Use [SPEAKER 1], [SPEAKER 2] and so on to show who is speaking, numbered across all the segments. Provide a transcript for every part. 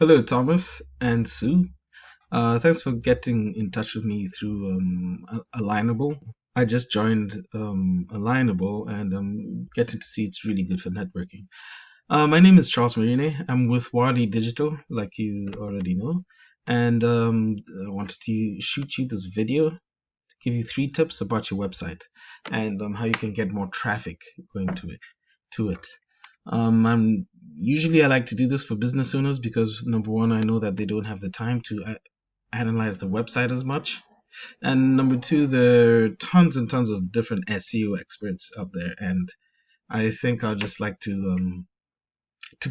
[SPEAKER 1] Hello, Thomas and Sue. Thanks for getting in touch with me through Alignable. I just joined Alignable and I'm getting to see it's really good for networking. My name is Charles Marine. I'm with Wadi Digital, like you already know. And I wanted to shoot you this video to give you 3 tips about your website and how you can get more traffic going to it. I'm usually I like to do this for business owners because number one, I know that they don't have the time to analyze the website as much, and number two, there are tons and tons of different SEO experts out there, and I think I'd just like to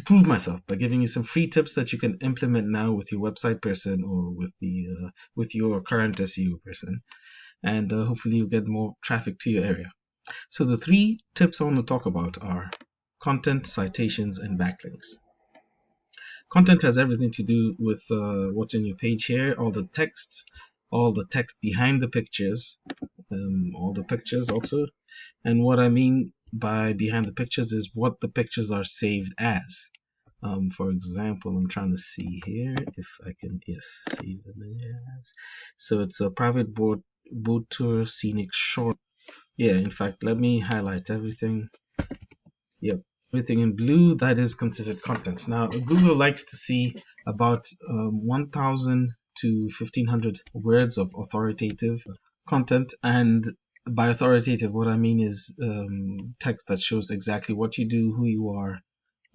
[SPEAKER 1] prove myself by giving you some free tips that you can implement now with your website person or with your current SEO person, and hopefully you'll get more traffic to your area. So the 3 tips I want to talk about are content, citations, and backlinks. Content has everything to do with what's in your page here, all the text behind the pictures, all the pictures also. And what I mean by behind the pictures is what the pictures are saved as. For example, I'm trying to see here if I can, yes, save them as. So it's a private boat tour, scenic shore. Yeah, in fact, let me highlight everything. Yep, everything in blue, that is considered content. Now, Google likes to see about 1,000 to 1,500 words of authoritative content. And by authoritative, what I mean is text that shows exactly what you do, who you are,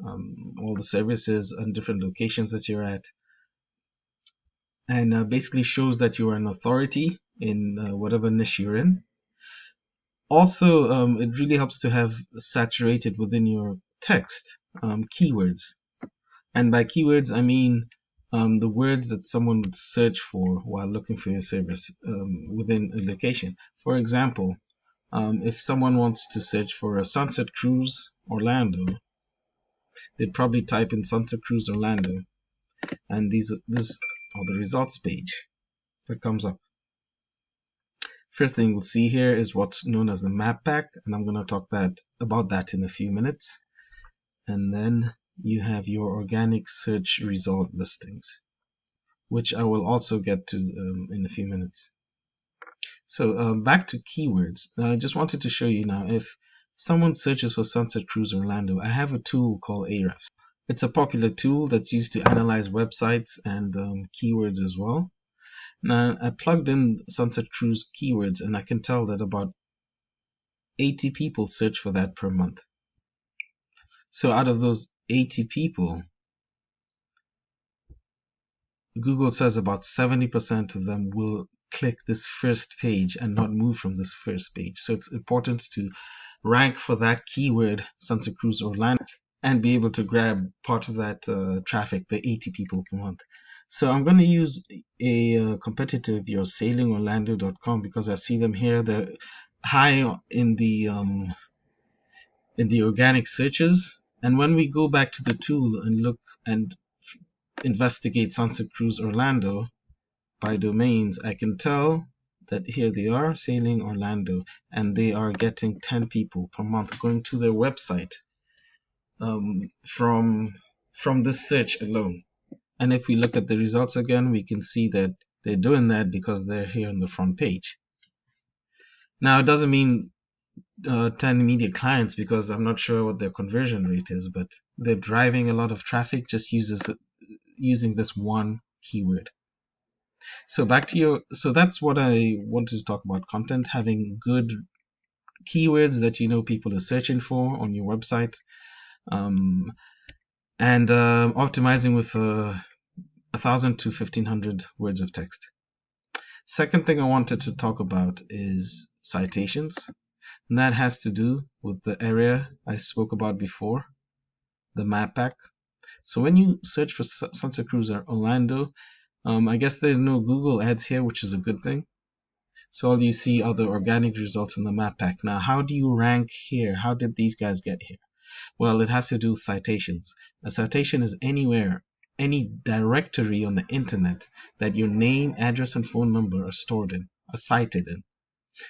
[SPEAKER 1] all the services and different locations that you're at, and basically shows that you are an authority in whatever niche you're in. Also, it really helps to have saturated within your text keywords. And by keywords, I mean the words that someone would search for while looking for your service within a location. For example, if someone wants to search for a Sunset Cruise Orlando, they'd probably type in Sunset Cruise Orlando, and this are the results page that comes up. First thing we'll see here is what's known as the map pack, and I'm going to talk about that in a few minutes. And then you have your organic search result listings, which I will also get to in a few minutes. So back to keywords. I just wanted to show you now, if someone searches for Sunset Cruise Orlando, I have a tool called Ahrefs. It's a popular tool that's used to analyze websites and keywords as well. Now, I plugged in Sunset Cruise keywords, and I can tell that about 80 people search for that per month. So out of those 80 people, Google says about 70% of them will click this first page and not move from this first page. So it's important to rank for that keyword, Sunset Cruise Orlando, and be able to grab part of that traffic, the 80 people per month. So I'm going to use a competitor of yours, sailingorlando.com, because I see them here. They're high in the organic searches. And when we go back to the tool and look and investigate Sunset Cruise Orlando by domains, I can tell that here they are, Sailing Orlando, and they are getting 10 people per month going to their website from this search alone. And if we look at the results again, we can see that they're doing that because they're here on the front page. Now, it doesn't mean 10 immediate clients, because I'm not sure what their conversion rate is, but they're driving a lot of traffic just using this one keyword. So that's what I wanted to talk about: content, having good keywords that you know people are searching for on your website, and optimizing with 1,000 to 1,500 words of text. Second thing I wanted to talk about is citations, and that has to do with the area I spoke about before, the map pack. So when you search for Sunset Cruise or Orlando, I guess there's no Google ads here, which is a good thing. So all you see are the organic results in the map pack. Now, how do you rank here? How did these guys get here? Well, it has to do with citations. A citation is anywhere, any directory on the internet that your name, address, and phone number are stored in, are cited in.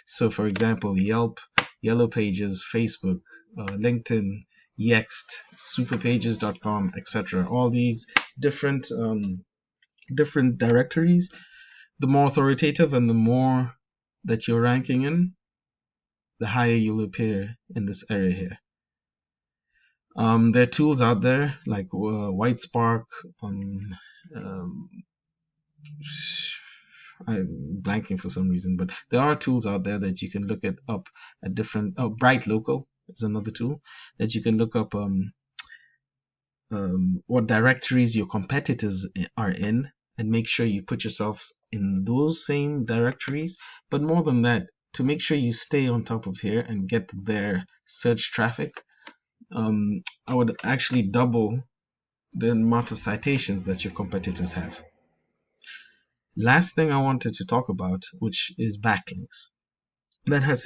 [SPEAKER 1] So, for example, Yelp, Yellow Pages, Facebook, LinkedIn, Yext, superpages.com, etc. All these different directories. The more authoritative and the more that you're ranking in, the higher you'll appear in this area here. There are tools out there like Whitespark. Um, I'm blanking for some reason, but there are tools out there that you can look up at different. Oh, Bright Local is another tool that you can look up what directories your competitors are in, and make sure you put yourself in those same directories. But more than that, to make sure you stay on top of here and get their search traffic, I would actually double the amount of citations that your competitors have. Last thing I wanted to talk about, which is backlinks. That has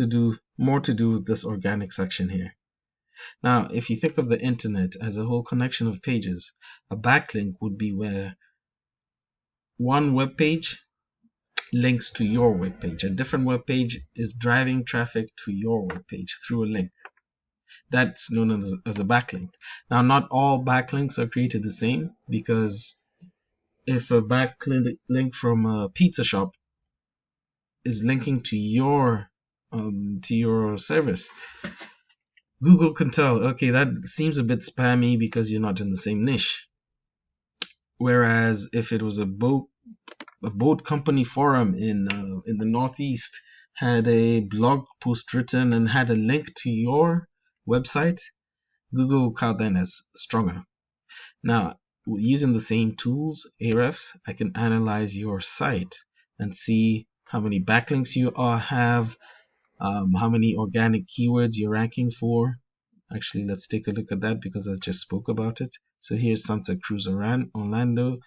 [SPEAKER 1] more to do with this organic section here. Now, if you think of the internet as a whole connection of pages, a backlink would be where one web page links to your web page. A different web page is driving traffic to your web page through a link. That's known as a backlink. Now, not all backlinks are created the same, because if a backlink from a pizza shop is linking to your service, Google can tell, okay, that seems a bit spammy because you're not in the same niche. Whereas if it was a boat company forum in the Northeast had a blog post written and had a link to your website, Google will count that as stronger. Now, using the same tools, Ahrefs, I can analyze your site and see how many backlinks you have, how many organic keywords you're ranking for. Actually, let's take a look at that because I just spoke about it. So here's Sunset Cruise Orlando.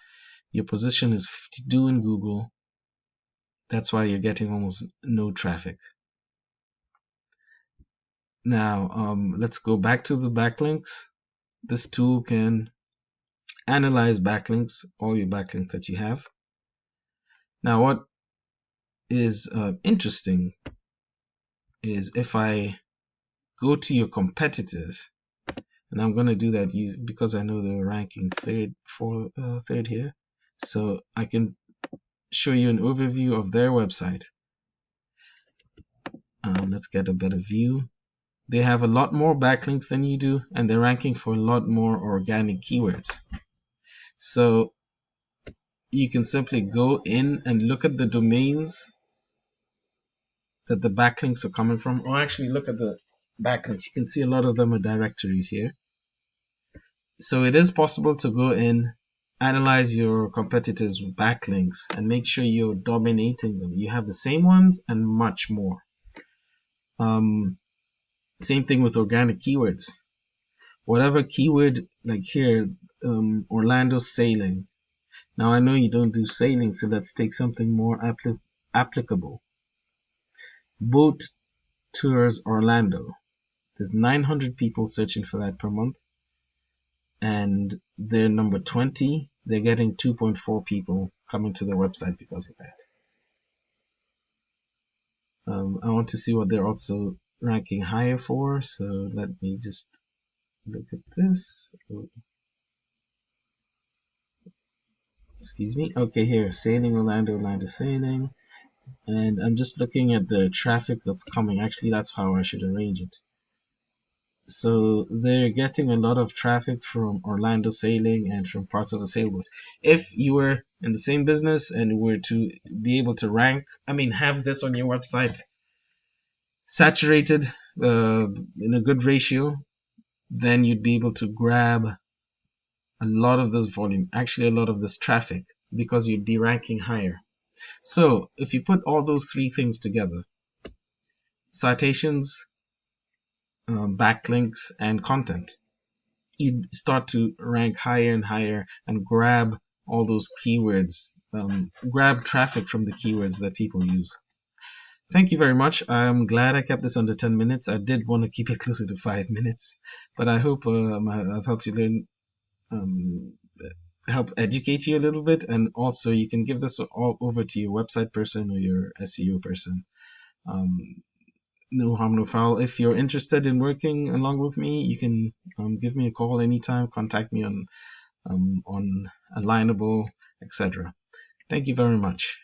[SPEAKER 1] Your position is 52 in Google. That's why you're getting almost no traffic. Now, let's go back to the backlinks. This tool can analyze backlinks, all your backlinks that you have. Now, what is interesting is if I go to your competitors, and I'm going to do that because I know they're ranking third here, so I can show you an overview of their website. Let's get a better view. They have a lot more backlinks than you do, and they're ranking for a lot more organic keywords. So you can simply go in and look at the domains that the backlinks are coming from, or actually look at the backlinks. You can see a lot of them are directories here. So it is possible to go in, analyze your competitors' backlinks, and make sure you're dominating them. You have the same ones and much more. Same thing with organic keywords. Whatever keyword, like here, Orlando sailing. Now I know you don't do sailing, so let's take something more applicable. Boat tours Orlando. There's 900 people searching for that per month, and they're number 20. They're getting 2.4 people coming to their website because of that. I want to see what they're also ranking higher for, so let me just look at this. Excuse me. Okay, here, sailing Orlando sailing. And I'm just looking at the traffic that's coming. Actually, that's how I should arrange it. So they're getting a lot of traffic from Orlando sailing and from parts of the sailboat. If you were in the same business and were to be able to have this on your website saturated in a good ratio, then you'd be able to grab a lot of this volume, actually a lot of this traffic, because you'd be ranking higher. So if you put all those three things together, citations, backlinks, and content, you start to rank higher and higher and grab all those keywords, grab traffic from the keywords that people use. Thank you very much. I'm glad I kept this under 10 minutes. I did want to keep it closer to 5 minutes, but I hope I've helped you learn, help educate you a little bit, and also you can give this all over to your website person or your SEO person. No harm, no foul. If you're interested in working along with me, you can give me a call anytime. Contact me on Alignable, etc. Thank you very much.